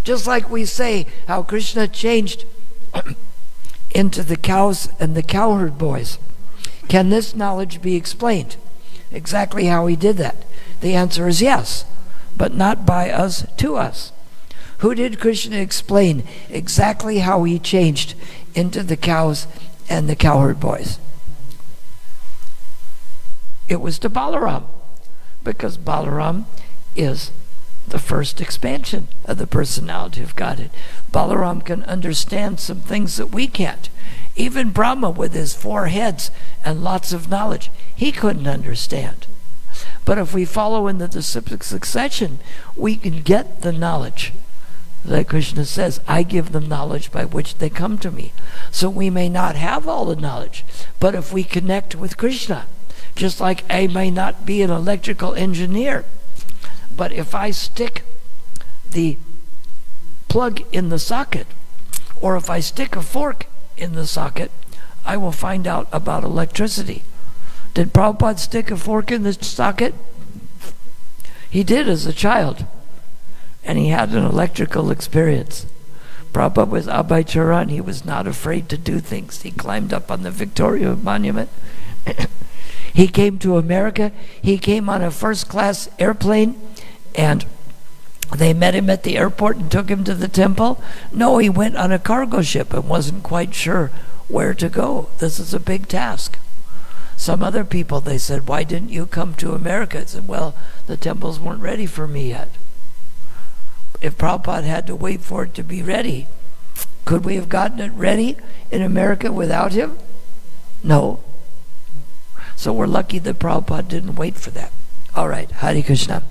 Just like we say how Krishna changed into the cows and the cowherd boys. Can this knowledge be explained? Exactly how he did that? The answer is yes, but not by us to us. Who did Krishna explain exactly how he changed into the cows and the cowherd boys? It was to Balaram, because Balaram is the first expansion of the personality of Godhead. Balaram can understand some things that we can't. Even Brahma, with his 4 heads and lots of knowledge, he couldn't understand. But if we follow in the disciplic succession, we can get the knowledge. Like Krishna says, I give them knowledge by which they come to me. So we may not have all the knowledge, but if we connect with Krishna, just like I may not be an electrical engineer, but if I stick the plug in the socket, or if I stick a fork in the socket, I will find out about electricity. Did Prabhupada stick a fork in the socket? He did as a child, and he had an electrical experience. Prabhupada was Abhay Charan. He was not afraid to do things. He climbed up on the Victoria Monument. He came to America. He came on a first-class airplane, and they met him at the airport and took him to the temple. No, he went on a cargo ship and wasn't quite sure where to go. This is a big task. Some other people, they said, why didn't you come to America? I said, well, the temples weren't ready for me yet. If Prabhupada had to wait for it to be ready, could we have gotten it ready in America without him? No. So we're lucky that Prabhupada didn't wait for that. All right, Hare Krishna.